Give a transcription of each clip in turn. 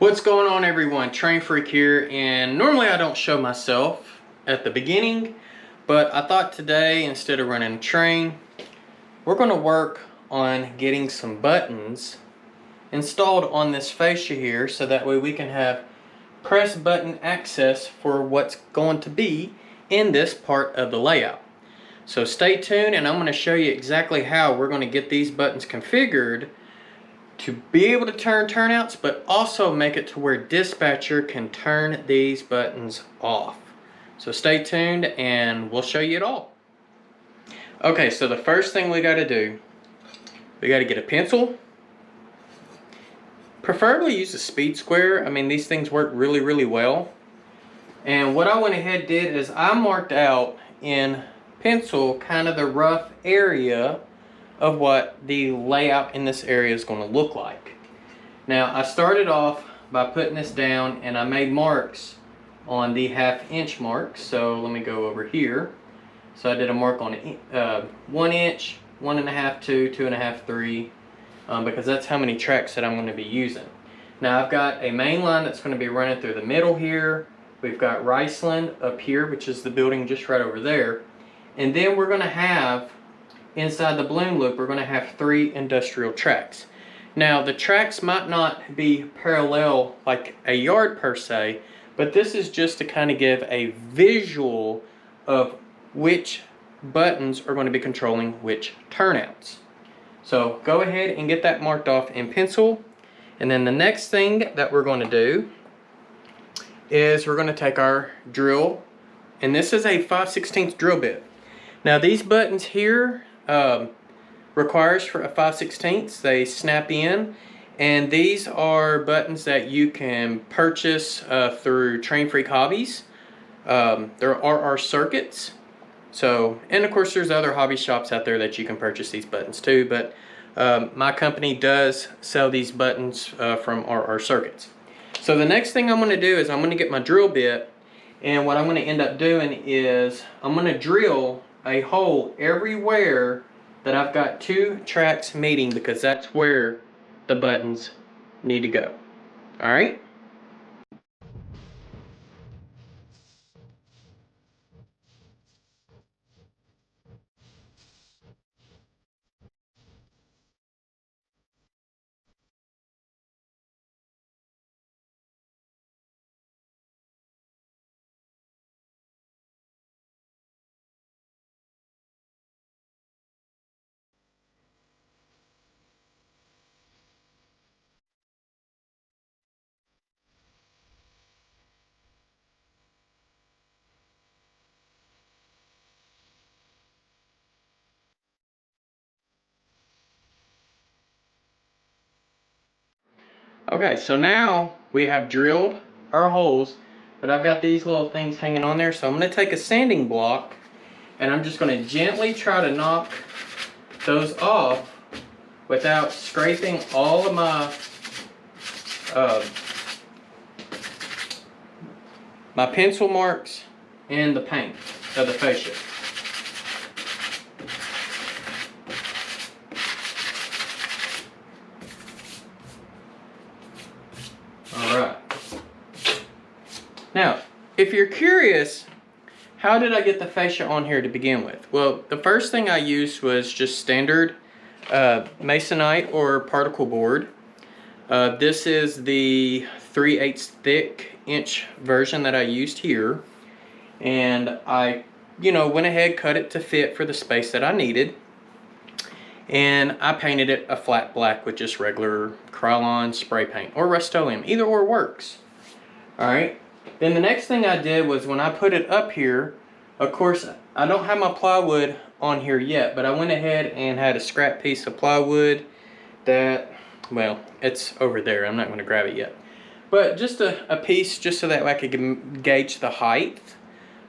What's going on, everyone? Train Freak here, and normally I don't show myself at the beginning, but I thought today, instead of running a train, we're going to work on getting some buttons installed on this fascia here, so that way we can have press button access for what's going to be in this part of the layout. So stay tuned, and I'm going to show you exactly how we're going to get these buttons configured to be able to turn turnouts, but also make it to where dispatcher can turn these buttons off. So stay tuned and we'll show you it all. Okay, so the first thing we got to do, we got to get a pencil. Preferably use a speed square. I mean, these things work really well. And what I went ahead and did is I marked out in pencil kind of the rough area of what the layout in this area is going to look like. Now, I started off by putting this down, and I made marks on the 1/2 inch marks. So let me go over here. So I did a mark on 1 inch, 1.5, 2, 2.5, 3, because that's how many tracks that I'm going to be using. Now I've got a main line that's going to be running through the middle here. We've got Riceland up here, which is the building just right over there. And then we're going to have, inside the balloon loop, we're going to have 3 industrial tracks. Now the tracks might not be parallel like a yard per se, but this is just to kind of give a visual of which buttons are going to be controlling which turnouts. So go ahead and get that marked off in pencil. And then the next thing that we're going to do is we're going to take our drill, and this is a 5/16 drill bit. Now these buttons here requires for a 5/16. They snap in, and these are buttons that you can purchase through Train Freak Hobbies. There are our circuits. So, and of course there's other hobby shops out there that you can purchase these buttons too, but my company does sell these buttons from our circuits. So the next thing I'm going to do is I'm going to get my drill bit, and what I'm going to end up doing is I'm going to drill a hole everywhere that I've got 2 tracks meeting, because that's where the buttons need to go. Alright? Okay, so now we have drilled our holes, but I've got these little things hanging on there, so I'm going to take a sanding block and I'm just going to gently try to knock those off without scraping all of my pencil marks and the paint of the fascia. Alright. Now, if you're curious, how did I get the fascia on here to begin with? Well, the first thing I used was just standard masonite or particle board. This is the 3/8 thick inch version that I used here. And I, went ahead, cut it to fit for the space that I needed. And I painted it a flat black with just regular Krylon spray paint or Rust-Oleum. Either or works. Alright. Then the next thing I did was, when I put it up here, of course, I don't have my plywood on here yet, but I went ahead and had a scrap piece of plywood that, well, it's over there. I'm not going to grab it yet. But just a piece, just so that I could gauge the height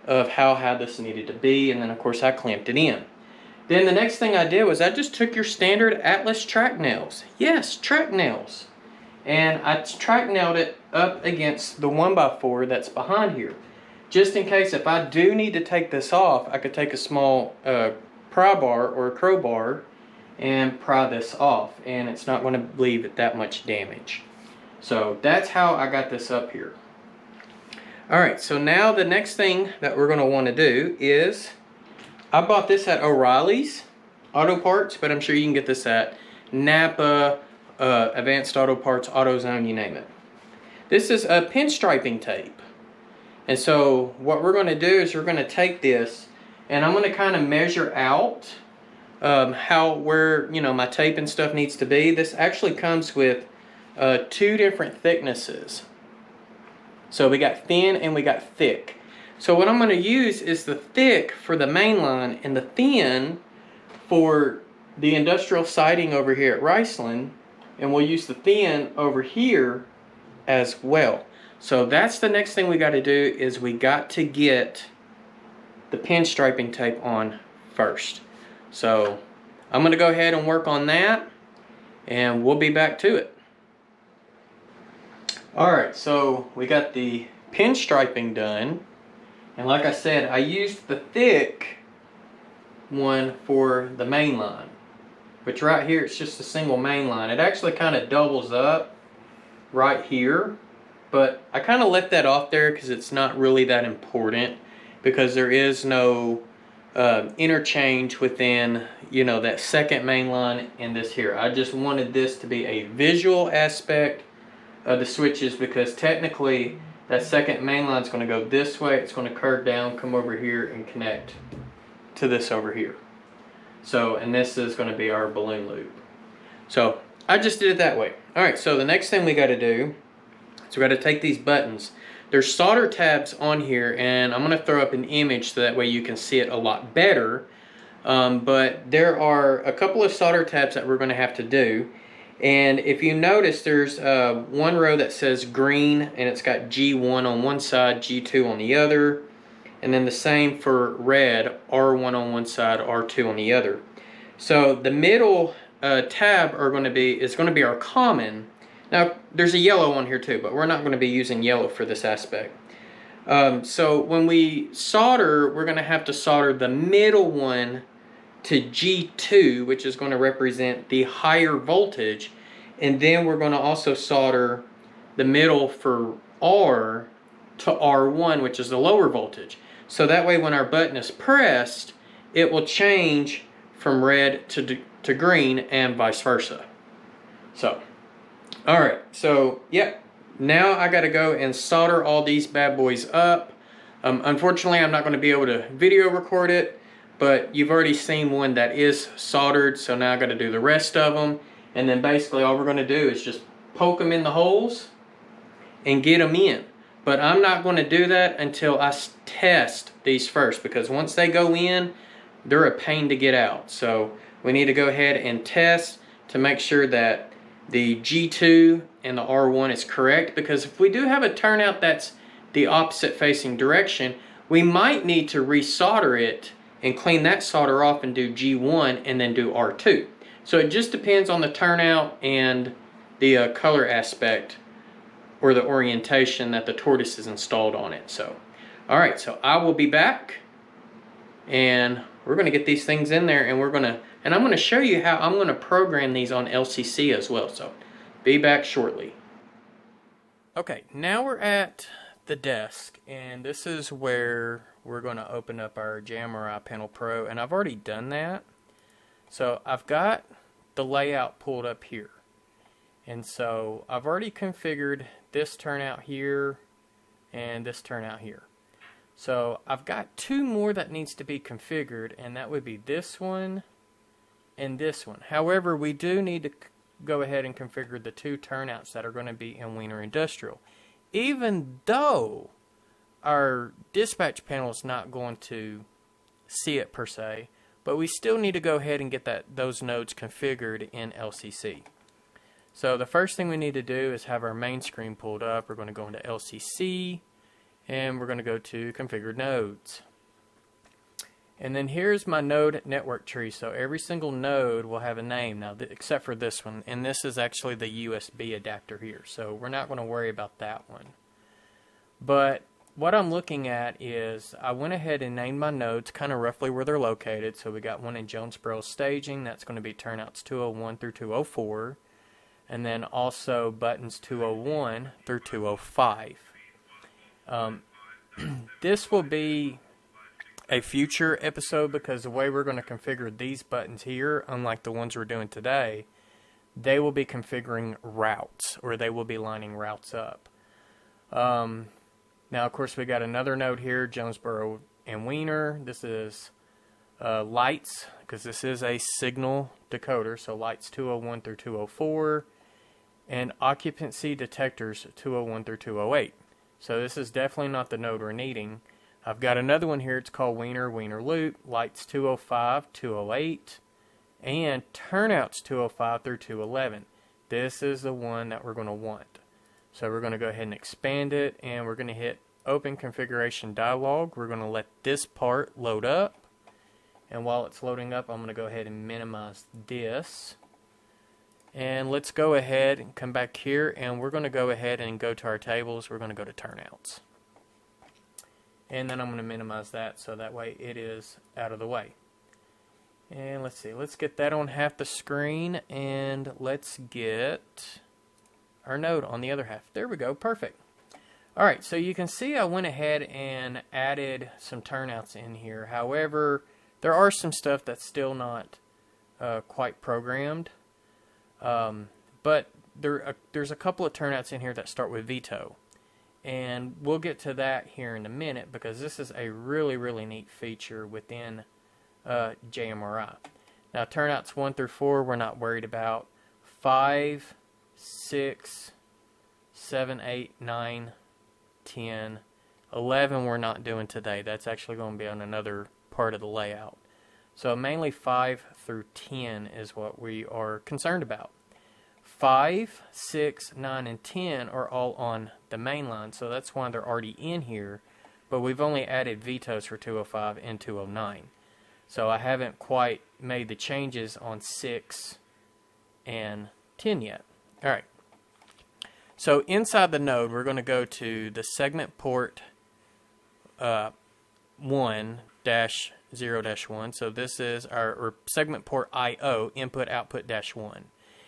of how high this needed to be. And then, of course, I clamped it in. Then the next thing I did was I just took your standard Atlas track nails. Yes, track nails. And I track nailed it up against the 1x4 that's behind here. Just in case if I do need to take this off, I could take a small pry bar or a crowbar and pry this off, and it's not going to leave it that much damage. So that's how I got this up here. Alright, so now the next thing that we're going to want to do is, I bought this at O'Reilly's Auto Parts, but I'm sure you can get this at Napa, Advanced Auto Parts, AutoZone, you name it. This is a pinstriping tape. And so what we're going to do is we're going to take this and I'm going to kind of measure out where my tape and stuff needs to be. This actually comes with 2 different thicknesses. So we got thin and we got thick. So what I'm going to use is the thick for the main line and the thin for the industrial siding over here at Riceland, and we'll use the thin over here as well. So that's the next thing we got to do, is we got to get the pinstriping tape on first. So I'm going to go ahead and work on that and we'll be back to it. Alright, so we got the pinstriping done, and like I said, I used the thick one for the main line, which right here it's just a single main line. It actually kind of doubles up right here, but I kind of left that off there because it's not really that important, because there is no interchange within that second main line and this here. I just wanted this to be a visual aspect of the switches, because technically that second main line is going to go this way, it's going to curve down, come over here and connect to this over here. So, and this is going to be our balloon loop. So I just did it that way. Alright, so the next thing we got to do is we got to take these buttons. There's solder tabs on here, and I'm going to throw up an image so that way you can see it a lot better. But there are a couple of solder tabs that we're going to have to do. And if you notice, there's one row that says green, and it's got G1 on one side, G2 on the other. And then the same for red, R1 on one side, R2 on the other. So the middle tab is going to be our common. Now there's a yellow one here too, but we're not going to be using yellow for this aspect. So when we solder, we're going to have to solder the middle one to G2, which is going to represent the higher voltage, and then we're going to also solder the middle for R to R1, which is the lower voltage. So that way when our button is pressed, it will change from red to green and vice versa. So, alright, so yep, now I got to go and solder all these bad boys up. Unfortunately, I'm not going to be able to video record it, but you've already seen one that is soldered, so now I got to do the rest of them. And then basically all we're going to do is just poke them in the holes and get them in. But I'm not going to do that until I test these first, because once they go in, they're a pain to get out. So we need to go ahead and test to make sure that the G2 and the R1 is correct, because if we do have a turnout that's the opposite facing direction, we might need to resolder it and clean that solder off and do G1 and then do R2. So it just depends on the turnout and the color aspect or the orientation that the tortoise is installed on it. So, alright, so I will be back and we're going to get these things in there, and I'm going to show you how I'm going to program these on LCC as well. So be back shortly. Okay, now we're at the desk, and this is where we're going to open up our JMRI Panel Pro, and I've already done that. So I've got the layout pulled up here, and so I've already configured this turnout here and this turnout here. So I've got 2 more that needs to be configured, and that would be this one and this one. However, we do need to go ahead and configure the 2 turnouts that are going to be in Wiener Industrial, even though our dispatch panel is not going to see it per se, but we still need to go ahead and get those nodes configured in LCC. So the first thing we need to do is have our main screen pulled up. We're going to go into LCC, and we're going to go to configured nodes. And then here's my node network tree. So every single node will have a name now, except for this one, and this is actually the USB adapter here, so we're not going to worry about that one. But what I'm looking at is I went ahead and named my nodes kind of roughly where they're located. So we got one in Jonesboro staging, that's going to be turnouts 201 through 204. and then also buttons 201 through 205. This will be a future episode because the way we're going to configure these buttons here, unlike the ones we're doing today, they will be configuring routes, or they will be lining routes up. Now, of course, we got another note here, Jonesboro and Wiener. This is lights, because this is a signal decoder, so lights 201 through 204, and occupancy detectors 201 through 208. So this is definitely not the node we're needing. I've got another one here, it's called Wiener Loop, lights 205, 208, and turnouts 205 through 211. This is the one that we're going to want. So we're going to go ahead and expand it, and we're going to hit Open Configuration Dialog. We're going to let this part load up. And while it's loading up, I'm going to go ahead and minimize this. And let's go ahead and come back here, and we're going to go ahead and go to our tables. We're going to go to turnouts. And then I'm going to minimize that so that way it is out of the way. And let's see, let's get that on half the screen, and let's get our node on the other half. There we go, perfect. Alright, so you can see I went ahead and added some turnouts in here. However, there are some stuff that's still not quite programmed. But there's a couple of turnouts in here that start with veto. And we'll get to that here in a minute, because this is a really, really neat feature within JMRI. Now, turnouts 1 through 4 we're not worried about. 5, 6, 7, 8, 9, 10, 11 we're not doing today. That's actually going to be on another part of the layout. So mainly 5 through 10 is what we are concerned about. 5, 6, 9, and 10 are all on the main line, so that's why they're already in here, but we've only added vetoes for 205 and 209. So I haven't quite made the changes on 6 and 10 yet. Alright, so inside the node we're going to go to the segment port 1-0-1, so this is our segment port IO, input output -1.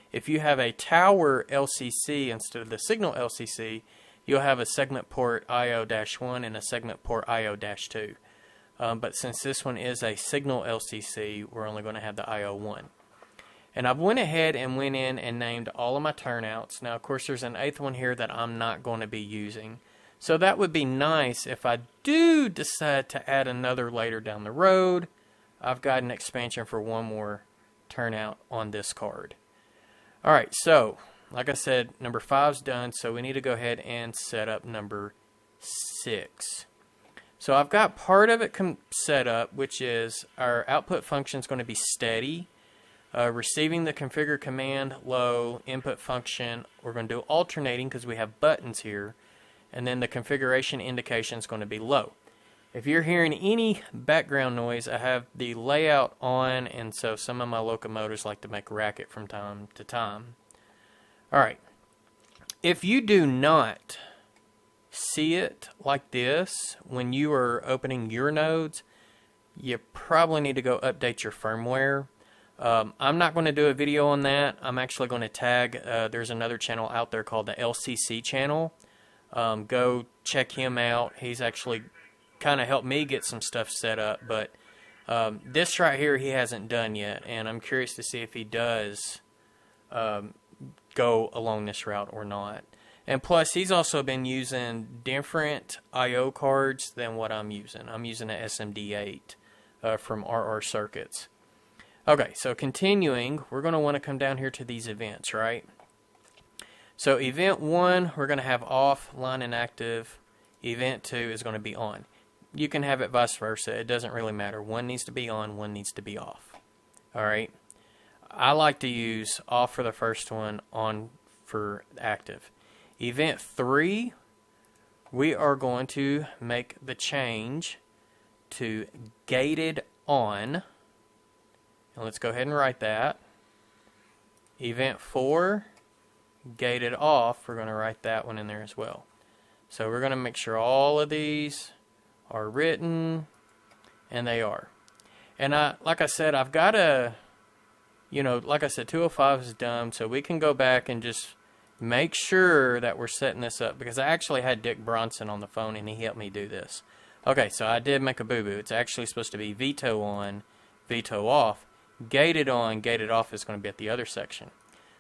If you have a tower LCC instead of the signal LCC, you'll have a segment port IO-1 and a segment port IO-2. But since this one is a signal LCC, we're only going to have the IO-1. And I've went ahead and went in and named all of my turnouts. Now, of course, there's an 8th one here that I'm not going to be using. So that would be nice if I do decide to add another later down the road. I've got an expansion for one more turnout on this card. Alright, so, like I said, number 5's done, so we need to go ahead and set up number 6. So I've got part of it set up, which is our output function is going to be steady. Receiving the configure command low, input function, we're going to do alternating because we have buttons here, and then the configuration indication is going to be low. If you're hearing any background noise, I have the layout on, and so some of my locomotives like to make racket from time to time. Alright, if you do not see it like this when you are opening your nodes, you probably need to go update your firmware. I'm not going to do a video on that. I'm actually going to tag, there's another channel out there called the LCC channel. Go check him out. He's actually kind of helped me get some stuff set up, but this right here he hasn't done yet, and I'm curious to see if he does go along this route or not. And plus, he's also been using different I/O cards than what I'm using. I'm using an SMD8 from RR Circuits. Okay, so continuing, we're going to want to come down here to these events, right? So event 1, we're going to have off, line inactive. Event 2 is going to be on. You can have it vice versa. It doesn't really matter. One needs to be on, one needs to be off. Alright? I like to use off for the first one, on for active. Event 3, we are going to make the change to gated on. And let's go ahead and write that. Event 4, gated off, we're going to write that one in there as well. So we're going to make sure all of these are written, and they are. And like I said, I've got a you know, like I said, 205 is done, so we can go back and just make sure that we're setting this up, because I actually had Dick Bronson on the phone and he helped me do this. Okay, so I did make a boo-boo. It's actually supposed to be veto on, veto off. Gated on, gated off is going to be at the other section.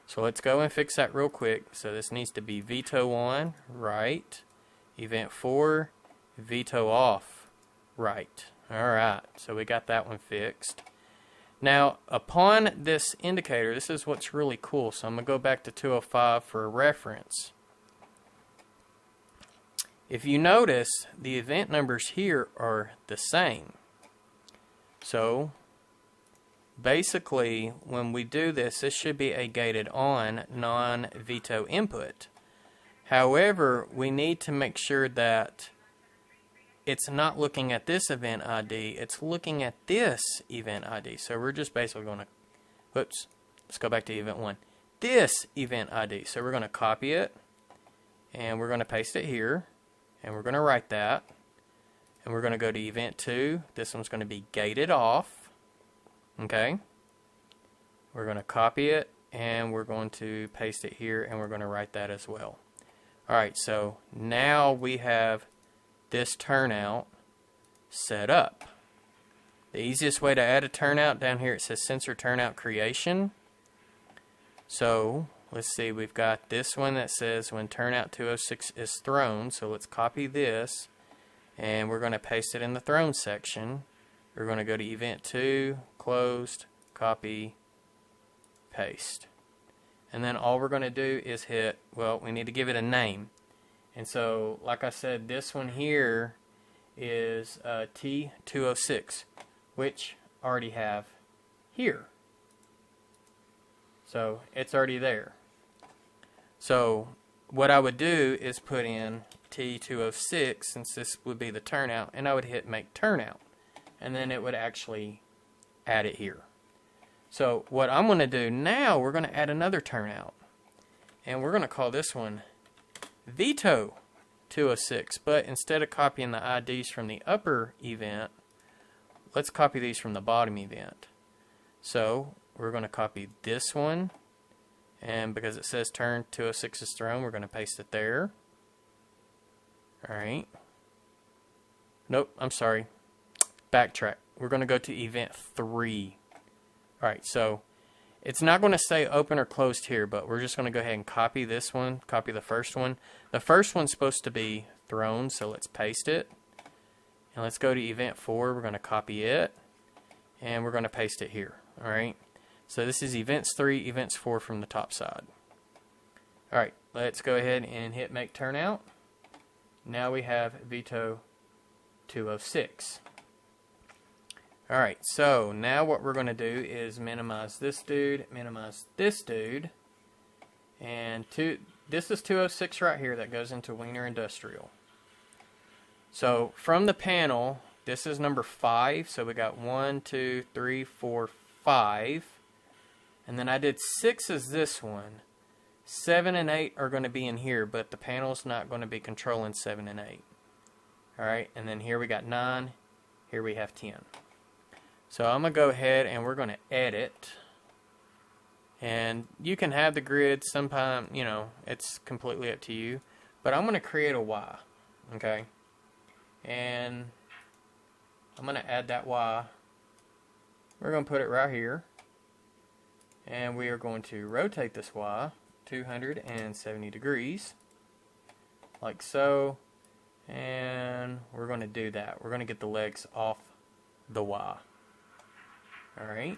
So let's go and fix that real quick. So this needs to be veto on, right. Event 4, veto off, right. Alright, so we got that one fixed. Now, upon this indicator, this is what's really cool. So I'm going to go back to 205 for a reference. If you notice, the event numbers here are the same. So, basically, when we do this, this should be a gated on, non-veto input. However, we need to make sure that it's not looking at this event ID, it's looking at this event ID. So we're just basically going to, whoops, let's go back to event 1. This event ID. So we're going to copy it, and we're going to paste it here, and we're going to write that, and we're going to go to event 2. This one's going to be gated off. Okay. We're going to copy it, and we're going to paste it here, and we're going to write that as well. Alright, so now we have this turnout set up. The easiest way to add a turnout, down here it says sensor turnout creation. So let's see, we've got this one that says when turnout 206 is thrown. So let's copy this, and we're going to paste it in the thrown section. We're going to go to event 2, closed, copy, paste. And then all we're going to do is hit, well, we need to give it a name. And so, like I said, this one here is T206, which I already have here. So, it's already there. So, what I would do is put in T206, since this would be the turnout, and I would hit make turnout. And then it would actually add it here. So, what I'm going to do now, we're going to add another turnout. And we're going to call this one Veto 206, but instead of copying the IDs from the upper event, let's copy these from the bottom event. So we're going to copy this one, and because it says turn 206 is thrown, we're going to paste it there. Alright. Nope, I'm sorry. Backtrack. We're going to go to event 3. Alright, so it's not going to say open or closed here, but we're just going to go ahead and copy this one, copy the first one. The first one's supposed to be thrown, so let's paste it. And let's go to event 4, we're going to copy it, and we're going to paste it here. Alright, so this is events 3, events 4 from the top side. Alright, let's go ahead and hit make turnout. Now we have Veto 206. Alright, so now what we're going to do is minimize this dude, and this is 206 right here that goes into Wiener Industrial. So from the panel, this is number 5, so we got 1, 2, 3, 4, 5, and then I did 6 as this one. 7 and 8 are going to be in here, but the panel's not going to be controlling 7 and 8. Alright, and then here we got 9, here we have 10. So I'm going to go ahead and we're going to edit. And you can have the grid sometime, you know, it's completely up to you. But I'm going to create a Y. Okay. And I'm going to add that Y. We're going to put it right here. And we are going to rotate this Y 270 degrees. Like so. And we're going to do that. We're going to get the legs off the Y. Alright,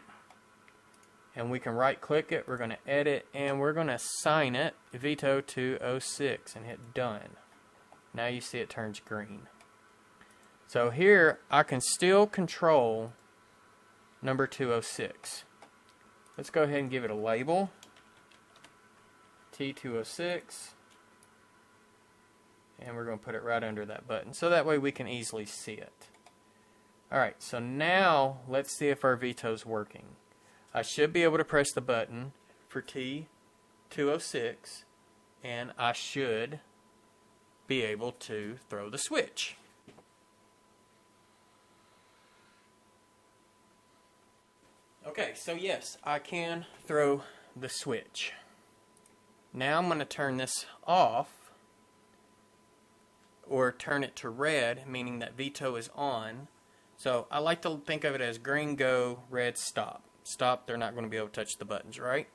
and we can right click it, we're going to edit, and we're going to assign it Veto 206 and hit done. Now you see it turns green. So here I can still control number 206. Let's go ahead and give it a label, T206, and we're going to put it right under that button so that way we can easily see it. Alright, so now let's see if our veto's working. I should be able to press the button for T206, and I should be able to throw the switch. Okay, so yes, I can throw the switch. Now I'm going to turn this off, or turn it to red, meaning that veto is on. So I like to think of it as green go, red stop. Stop, they're not going to be able to touch the buttons, right?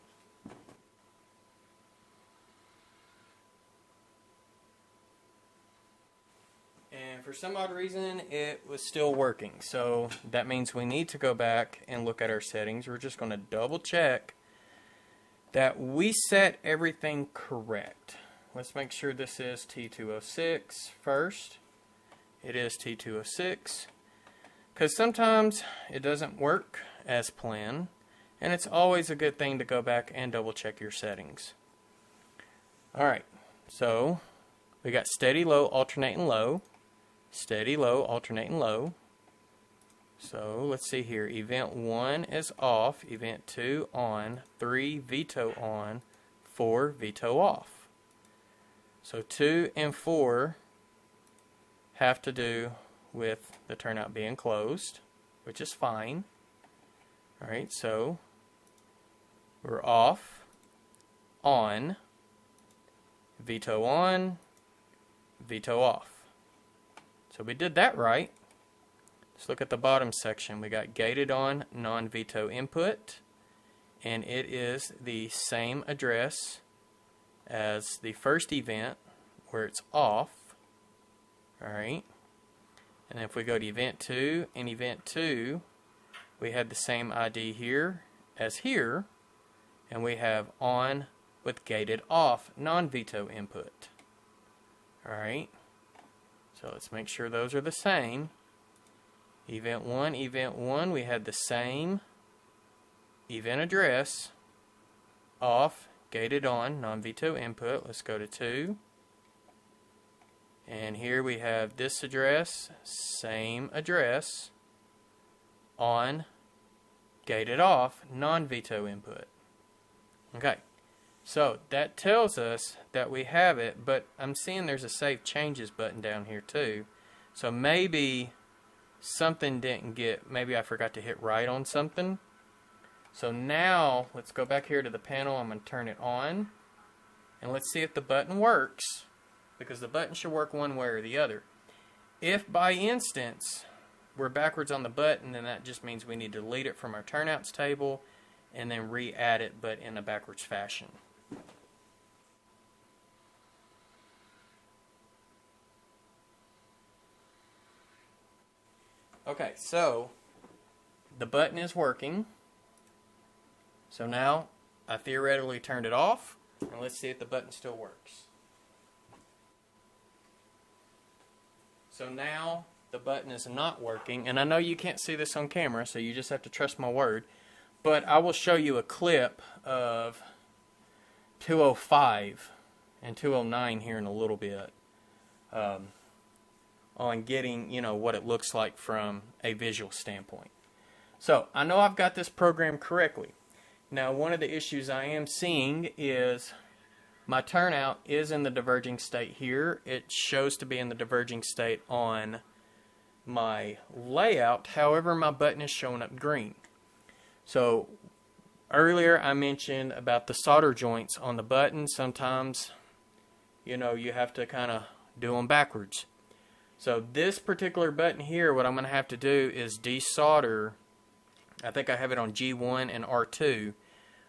And for some odd reason, it was still working. So that means we need to go back and look at our settings. We're just going to double check that we set everything correct. Let's make sure this is T206 first. It is T206. Because sometimes it doesn't work as planned. And it's always a good thing to go back and double check your settings. Alright, so we got steady low, alternating low. Steady low, alternating low. So let's see here. Event 1 is off. Event 2 on. 3 veto on. 4 veto off. So 2 and 4 have to do with the turnout being closed, which is fine. Alright, so we're off, on, veto on, veto off. So we did that right. Let's look at the bottom section. We got gated on, non-veto input, and it is the same address as the first event where it's off. Alright. And if we go to event 2, in event 2, we had the same ID here as here, and we have on with gated off, non-veto input. Alright. So let's make sure those are the same. Event 1, we had the same event address, off, gated on, non-veto input. Let's go to 2. And here we have this address, same address, on, gated off, non-veto input. Okay, so that tells us that we have it, but I'm seeing there's a Save Changes button down here too. So maybe something didn't get, maybe I forgot to hit right on something. So now, let's go back here to the panel. I'm going to turn it on. And let's see if the button works, because the button should work one way or the other. If by instance we're backwards on the button, then that just means we need to delete it from our turnouts table and then re-add it, but in a backwards fashion. Okay, so the button is working. So now I theoretically turned it off, and let's see if the button still works. So now the button is not working, and I know you can't see this on camera, so you just have to trust my word, but I will show you a clip of 205 and 209 here in a little bit on getting, you know, what it looks like from a visual standpoint. So I know I've got this programmed correctly. Now, one of the issues I am seeing is my turnout is in the diverging state here. It shows to be in the diverging state on my layout. However, my button is showing up green. So earlier I mentioned about the solder joints on the button. Sometimes, you know, you have to kind of do them backwards. So this particular button here, what I'm going to have to do is desolder. I think I have it on G1 and R2.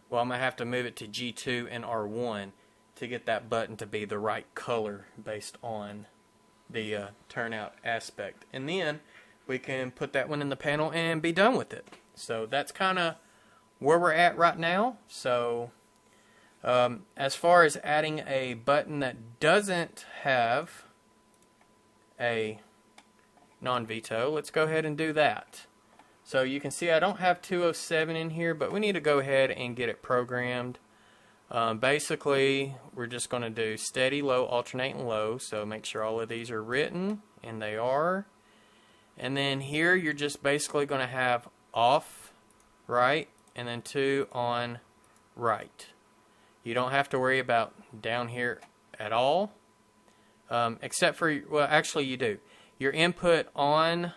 Well, I'm going to have to move it to G2 and R1 to get that button to be the right color based on the turnout aspect. And then we can put that one in the panel and be done with it. So that's kind of where we're at right now. So as far as adding a button that doesn't have a non-veto, let's go ahead and do that. So you can see I don't have 207 in here, but we need to go ahead and get it programmed. Basically, we're just going to do steady, low, alternating low. So make sure all of these are written, and they are. And then here you're just basically going to have off, right, and then 2 on, right. You don't have to worry about down here at all, except for, well, actually you do. Your input on,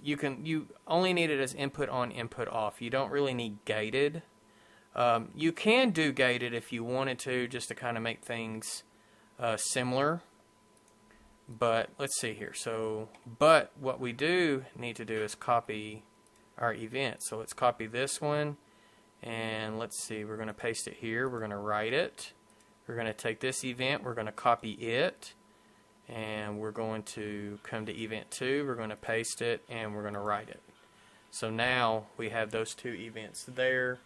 you only need it as input on, input off. You don't really need gated. You can do gated if you wanted to, just to kind of make things similar. But let's see here. So, but what we do need to do is copy our event. So let's copy this one, and let's see, we're going to paste it here. We're going to write it. We're going to take this event, we're going to copy it, and we're going to come to event 2, we're going to paste it, and we're going to write it. So now we have those two events there,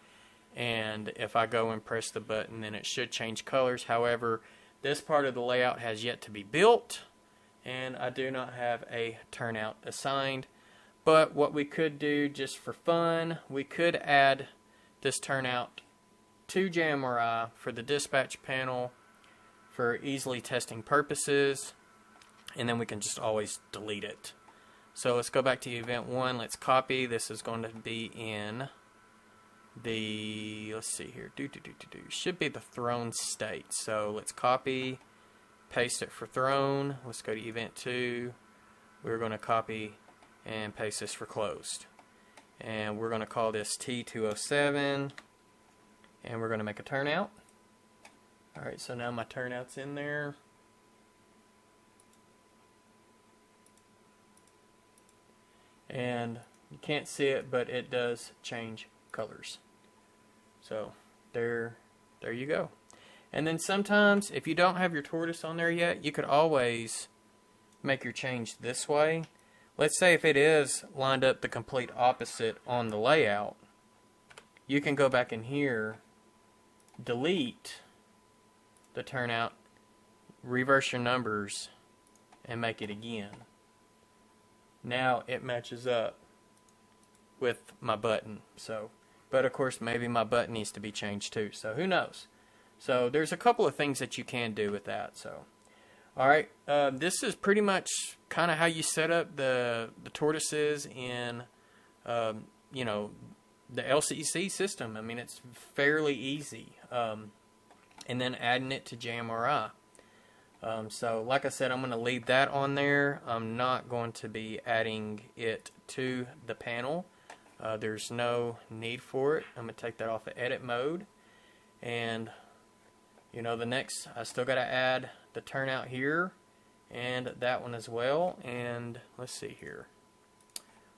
and if I go and press the button, then it should change colors. However, this part of the layout has yet to be built, and I do not have a turnout assigned. But what we could do, just for fun, we could add this turnout to JMRI for the dispatch panel for easily testing purposes, and then we can just always delete it. So let's go back to event 1. Let's copy. This is going to be in the, let's see here, should be the thrown state. So let's copy, paste it for thrown. Let's go to event 2. We're going to copy and paste this for closed. And we're going to call this T207, and we're going to make a turnout. Alright, so now my turnout's in there. And you can't see it, but it does change colors. So there you go. And then sometimes, if you don't have your tortoise on there yet, you could always make your change this way. Let's say if it is lined up the complete opposite on the layout, you can go back in here, delete the turnout, reverse your numbers, and make it again. Now it matches up with my button. So, but of course maybe my button needs to be changed too. So who knows? So there's a couple of things that you can do with that. So. Alright, this is pretty much kind of how you set up the tortoises in, you know, the LCC system. I mean, it's fairly easy. And then adding it to JMRI. So, like I said, I'm going to leave that on there. I'm not going to be adding it to the panel. There's no need for it. I'm going to take that off of edit mode. And, you know, the next, I still got to add the turnout here and that one as well. And let's see here,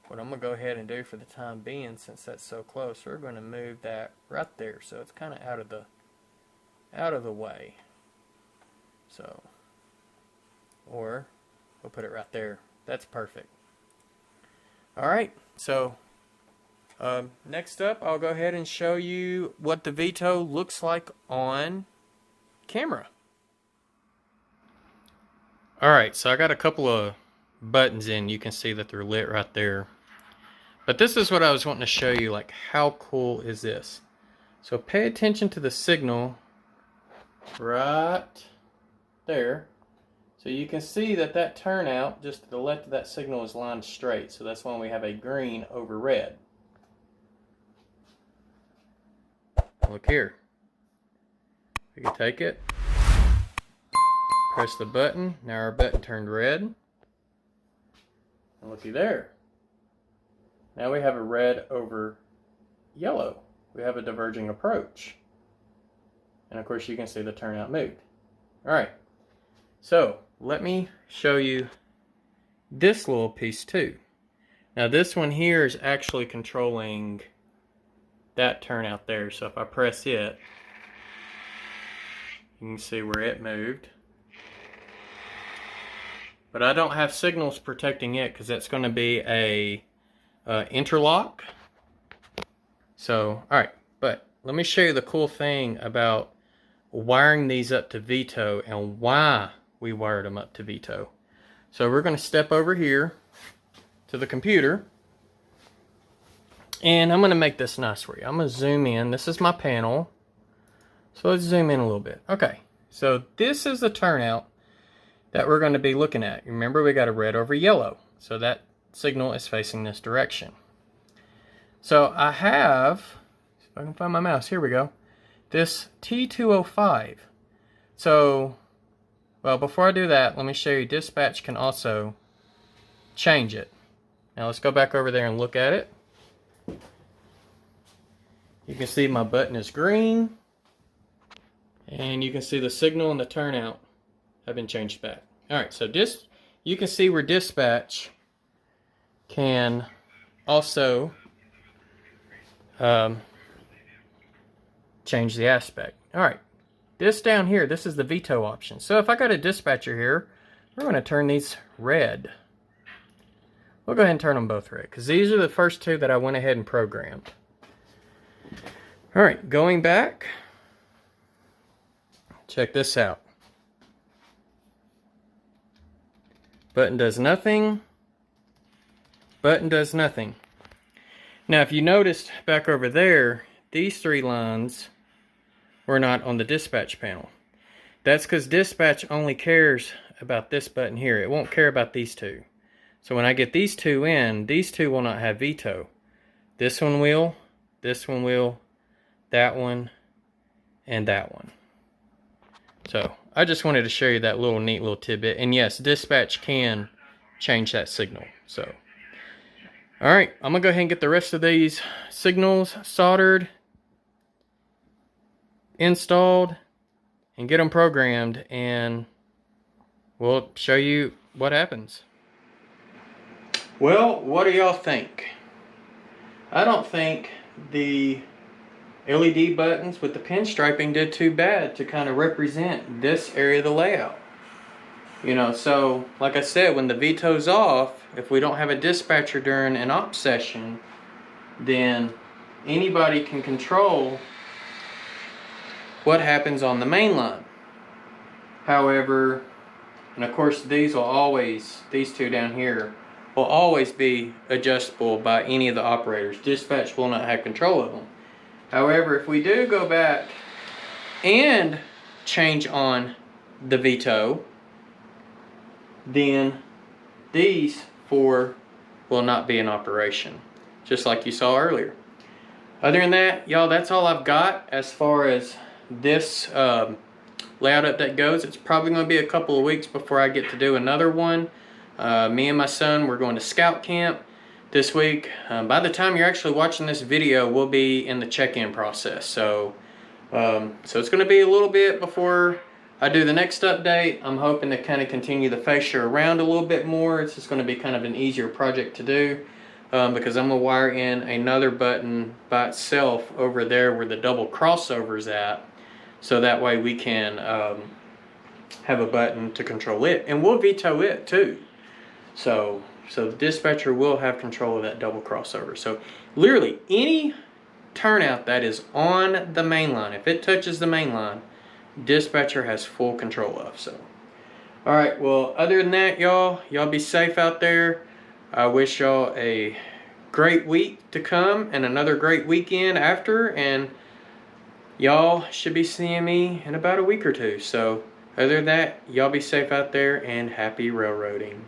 what I'm gonna go ahead and do for the time being, since that's so close, we're going to move that right there so it's kind of out of the way. So, or we'll put it right there. That's perfect. Alright, so next up I'll go ahead and show you what the Veto looks like on camera. Alright, so I got a couple of buttons in. You can see that they're lit right there. But this is what I was wanting to show you, like how cool is this? So pay attention to the signal right there. So you can see that that turnout just to the left of that signal is lined straight. So that's when we have a green over red. Look here. We can take it. Press the button. Now our button turned red. And looky there. Now we have a red over yellow. We have a diverging approach. And of course you can see the turnout moved. Alright. So let me show you this little piece too. Now this one here is actually controlling that turnout there. So if I press it, you can see where it moved. But I don't have signals protecting it because that's going to be a interlock. So, alright, but let me show you the cool thing about wiring these up to Veto and why we wired them up to Veto. So we're going to step over here to the computer, and I'm going to make this nice for you. I'm going to zoom in. This is my panel. So let's zoom in a little bit. Okay, so this is the turnout that we're going to be looking at. Remember, we got a red over yellow, so that signal is facing this direction. So I have, if I can find my mouse, here we go, this T205. So, well, before I do that, let me show you dispatch can also change it. Now let's go back over there and look at it. You can see my button is green. And you can see the signal and the turnout have been changed back. Alright, so you can see where dispatch can also change the aspect. Alright, this down here, this is the veto option. So if I got a dispatcher here, we're going to turn these red. We'll go ahead and turn them both red, because these are the first two that I went ahead and programmed. Alright, going back, check this out. Button does nothing. Button does nothing. Now if you noticed back over there, these three lines were not on the dispatch panel. That's because dispatch only cares about this button here. It won't care about these two. So when I get these two in, these two will not have veto. This one will, that one, and that one. So I just wanted to show you that little neat little tidbit. And yes, dispatch can change that signal. So, alright, I'm going to go ahead and get the rest of these signals soldered, installed, and get them programmed, and we'll show you what happens. Well, what do y'all think? I don't think the LED buttons with the pinstriping did too bad to kind of represent this area of the layout. You know, so like I said, when the veto's off, if we don't have a dispatcher during an op session, then anybody can control what happens on the main line. However, and of course these two down here will always be adjustable by any of the operators. Dispatch will not have control of them. However, if we do go back and change on the veto, then these four will not be in operation, just like you saw earlier. Other than that, y'all, that's all I've got as far as this layout update goes. It's probably going to be a couple of weeks before I get to do another one. Me and my son, we're going to scout camp this week. By the time you're actually watching this video, we'll be in the check-in process. So it's going to be a little bit before I do the next update. I'm hoping to kind of continue the fascia around a little bit more. It's just going to be kind of an easier project to do because I'm going to wire in another button by itself over there where the double crossover's at. So that way we can have a button to control it. And we'll veto it too. So the dispatcher will have control of that double crossover. So literally any turnout that is on the main line, if it touches the main line, dispatcher has full control of. So alright, well, other than that, y'all be safe out there. I wish y'all a great week to come and another great weekend after, and y'all should be seeing me in about a week or two. So other than that, y'all be safe out there and happy railroading.